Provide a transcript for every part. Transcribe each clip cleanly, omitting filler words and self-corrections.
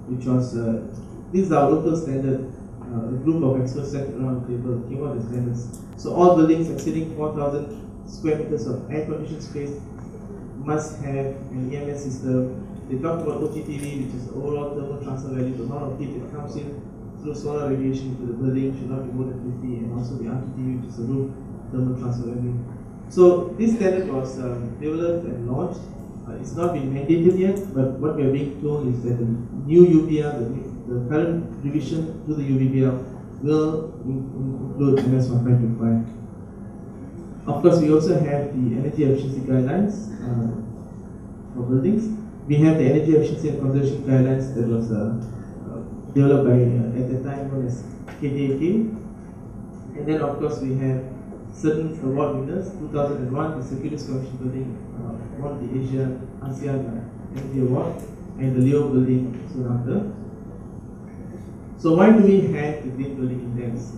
which was this is our local standard. A group of experts sat around the table came out with standards. So all buildings exceeding 4,000 square meters of air-conditioned space must have an EMS system. They talked about OTTV, which is overall thermal transfer value, the amount of heat that comes in through solar radiation into the building should not be more than 50, and also the RTTV, which is the roof thermal transfer value. So this standard was developed and launched. It's not been mandated yet, but what we are being told is that the new UBL, the current revision to the UBL, will include MS 1525. Of course, we also have the energy efficiency guidelines for buildings. We have the energy efficiency and conservation guidelines that was developed by, at the time, known as KDAK. And then, of course, we have certain award winners. 2001, the Securities Commission building won the ASEAN Energy Award, and the Leo building soon after. So why do we have the Green Building Index?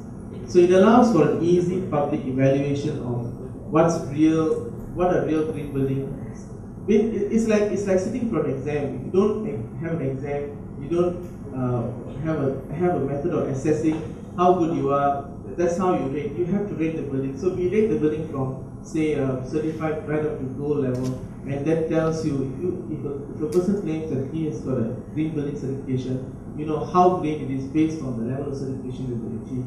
So it allows for an easy public evaluation of what a real green building is. It's like sitting for an exam. If you don't have an exam, you don't have a method of assessing how good you are. That's how you rate. You have to rate the building. So we rate the building from, say, certified right up to gold level, and that tells you if a person claims that he has got a green building certification, you know how green it is based on the level of certification that they achieve.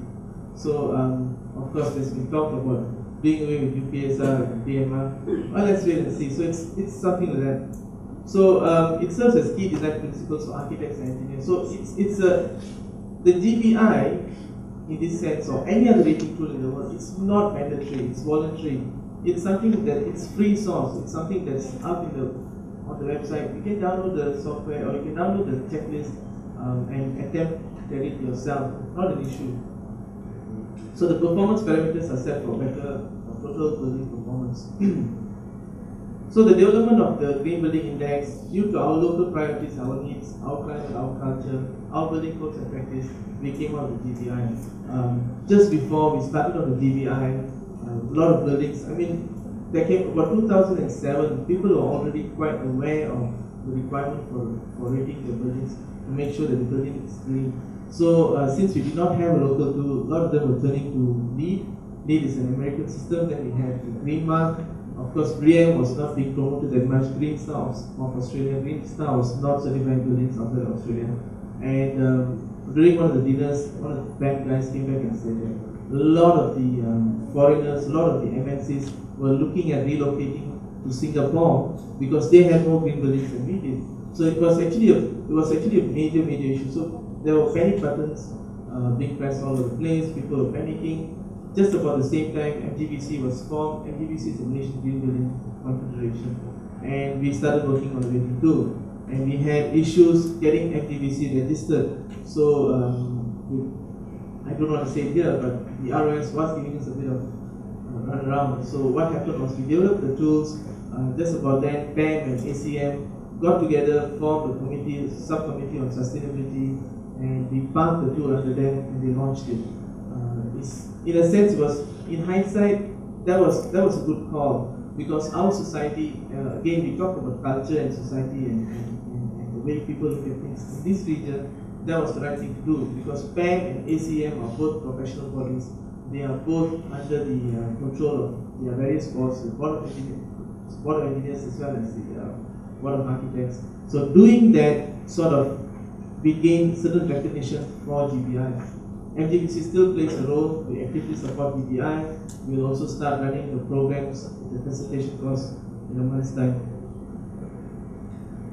So of course, there's been talked about doing away with UPSR and DMR. Well, let's wait and see. So it's something like that. So it serves as key design principles for architects and engineers. So the GBI, in this sense, or any other rating tool in the world, it's not mandatory, it's voluntary. It's something that it's free source, it's something that's up on the website. You can download the software, or you can download the checklist and attempt to get it yourself, not an issue. So the performance parameters are set for better total building performance. So the development of the Green Building Index, due to our local priorities, our needs, our climate, our culture, our building codes and practice, we came out with GBI. Just before we started on the GBI, a lot of buildings, I mean, there came about 2007, people were already quite aware of the requirement for rating the buildings to make sure that the building is green. So since we did not have a local tool, a lot of them were turning to LEED. LEED is an American system. Then we had the Green Mark. Of course, BREEAM was not being promoted that much. Green Star of Australia. Green Star was not certifying buildings outside of Australia. And during one of the dinners, one of the bank guys came back and said that a lot of the foreigners, a lot of the MNCs were looking at relocating to Singapore because they had more green buildings than we did. So it was actually a major issue. So there were panic buttons being pressed all over the place. People were panicking. Just about the same time, MGBC was formed. MGBC is the Malaysian Green Building Confederation, and we started working on the rating tool. And we had issues getting MGBC registered. So I don't want to say it here, but the ROS was giving us a bit of run around. So what happened was we developed the tools. Just about then, PAM and ACM got together, formed a committee, subcommittee on sustainability, and we parked the tool under them, and they launched it. In a sense, in hindsight, that was a good call, because our society, again, we talk about culture and society and the way people look at things. In this region, that was the right thing to do, because PAM and ACM are both professional bodies. They are both under the control of their various boards, the Board of Engineers as well as the Board of Architects. So doing that sort of, we gained certain recognition for GBI. MGBC still plays a role. We actively support GBI. We will also start running the programs, the facilitation course in a month's time.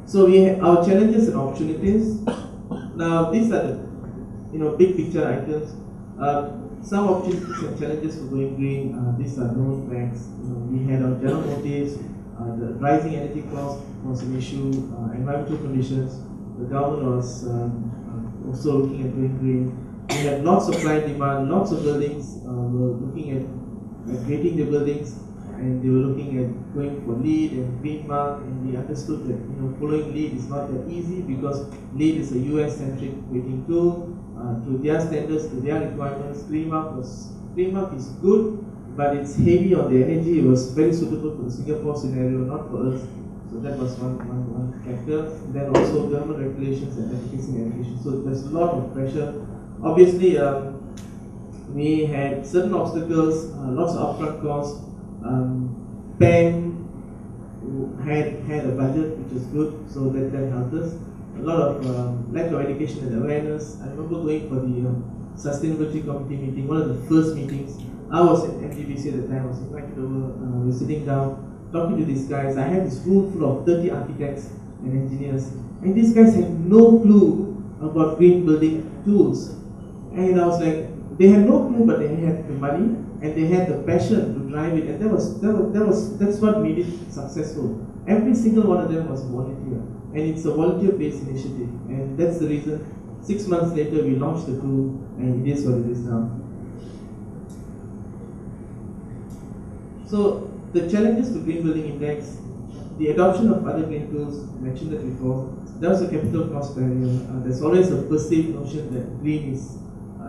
So we have our challenges and opportunities. Now these are the big picture items. Some opportunities and challenges for going green. These are known facts. We had our general motives. The rising energy cost was an issue. Environmental conditions. The government was also looking at going green. We had lots of supply and demand. Lots of buildings were looking at rating the buildings, and they were looking at going for LEED and Green Mark. And we understood that following LEED is not that easy, because LEED is a US-centric rating tool. To their standards, to their requirements, Green Mark is good, but it's heavy on the energy. It was very suitable for the Singapore scenario, not for us. So that was one factor. Then also government regulations and education. So there's a lot of pressure. Obviously, we had certain obstacles, lots of upfront costs. PAN had a budget which was good, so that helped us. A lot of lack of education and awareness. I remember going for the sustainability committee meeting, one of the first meetings. I was at MGBC at the time. I was invited over. We were sitting down, talking to these guys. I had this room full of 30 architects and engineers, and these guys had no clue about green building tools. And I was like, they had no clue, but they had the money and they had the passion to drive it, and that's what made it successful. Every single one of them was volunteer, and it's a volunteer-based initiative, and that's the reason. 6 months later, we launched the tool, and it is what it is now. So the challenges to Green Building Index, the adoption of other green tools, I mentioned that before. There was a capital cost barrier. There's always a perceived notion that green is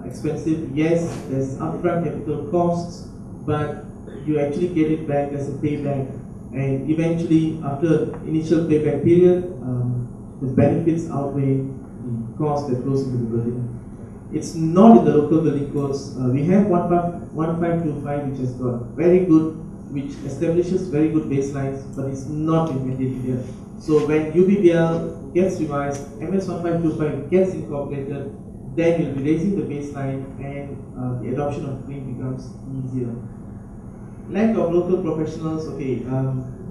expensive. Yes, there's upfront capital costs, but you actually get it back as a payback, and eventually after initial payback period, the benefits outweigh the cost that goes into the building. It's not in the local building codes. We have 1525, which has got very good, which establishes very good baselines, but it's not implemented here. So when UBBL gets revised, MS 1525 gets incorporated, then you'll be raising the baseline, and the adoption of green becomes easier. Lack of local professionals, okay,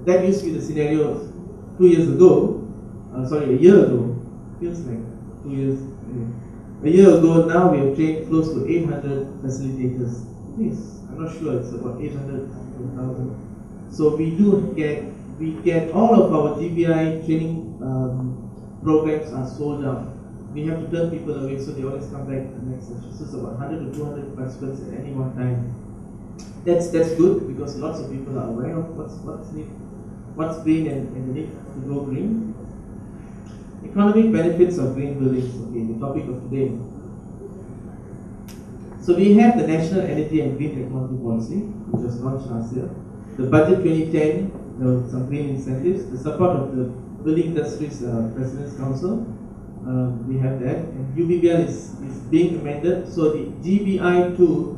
that used to be the scenario 2 years ago, sorry, a year ago, feels like 2 years, a year ago. Now we have trained close to 800 facilitators. Please, I'm not sure, it's about 800 to 1,000. So we get all of our GBI training programs are sold out. We have to turn people away, so they always come back to the next session. So it's about 100 to 200 participants at any one time. That's good, because lots of people are aware of what's green and the need to go green. Economic benefits of green buildings, okay, the topic of today. So we have the National Energy and Green Technology Policy, which was launched last year. The Budget 2010, there were some green incentives. The support of the Building Industries President's Council, we have that. And UBBL is being amended, so the GBI tool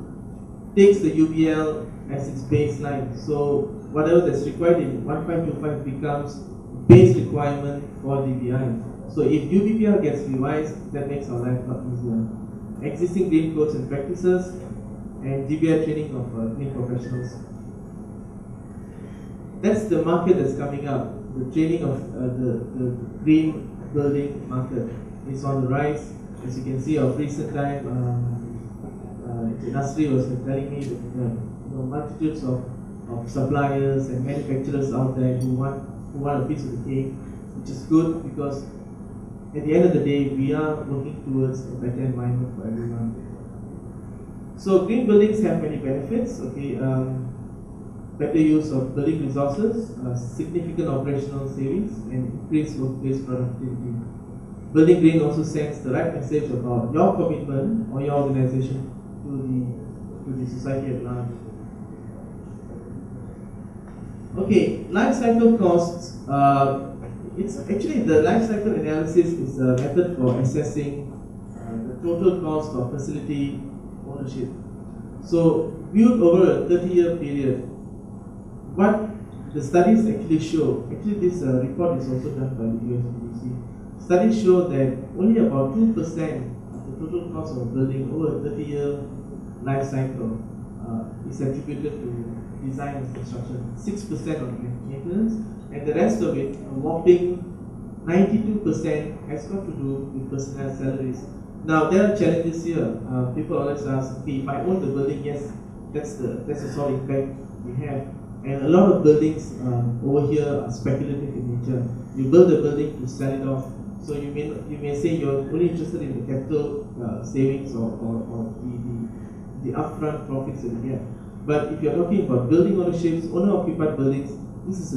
takes the UBL as its baseline. So whatever that's required in 1525 becomes base requirement for GBI. So if UBBL gets revised, that makes our life a lot easier. Existing green codes and practices, and GBI training of green professionals. That's the market that's coming up. The training of the green building market is on the rise. As you can see, of recent time, Nasri was telling me that multitudes of suppliers and manufacturers out there who want a piece of the cake, which is good, because at the end of the day, we are working towards a better environment for everyone. So green buildings have many benefits. Okay, better use of building resources, significant operational savings, and increased workplace productivity. Building green also sends the right message about your commitment or your organization to the society at large. Okay, life cycle costs. It's actually, the life cycle analysis is a method for assessing the total cost of facility ownership. So viewed over a 30-year period, what the studies actually show, actually this report is also done by the USBDC. Studies show that only about 2% of the total cost of a building over a 30-year life cycle is attributed to design and construction, 6% on maintenance, and the rest of it, a whopping 92%, has got to do with personnel salaries. Now there are challenges here. People always ask, okay, if I own the building, yes, that's the sort of impact we have. And a lot of buildings over here are speculative in nature. You build a building to sell it off. So you may say you're only interested in the capital savings or the upfront profits that you get. But if you're talking about building ownerships, owner-occupied buildings, this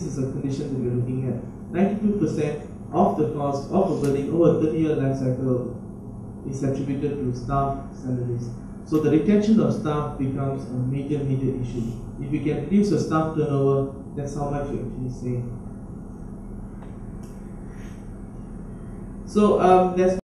is a condition that we're looking at. 92% of the cost of a building over a 30-year life cycle is attributed to staff salaries. So the retention of staff becomes a major issue. If you can reduce your staff turnover, that's how much you actually save. So there's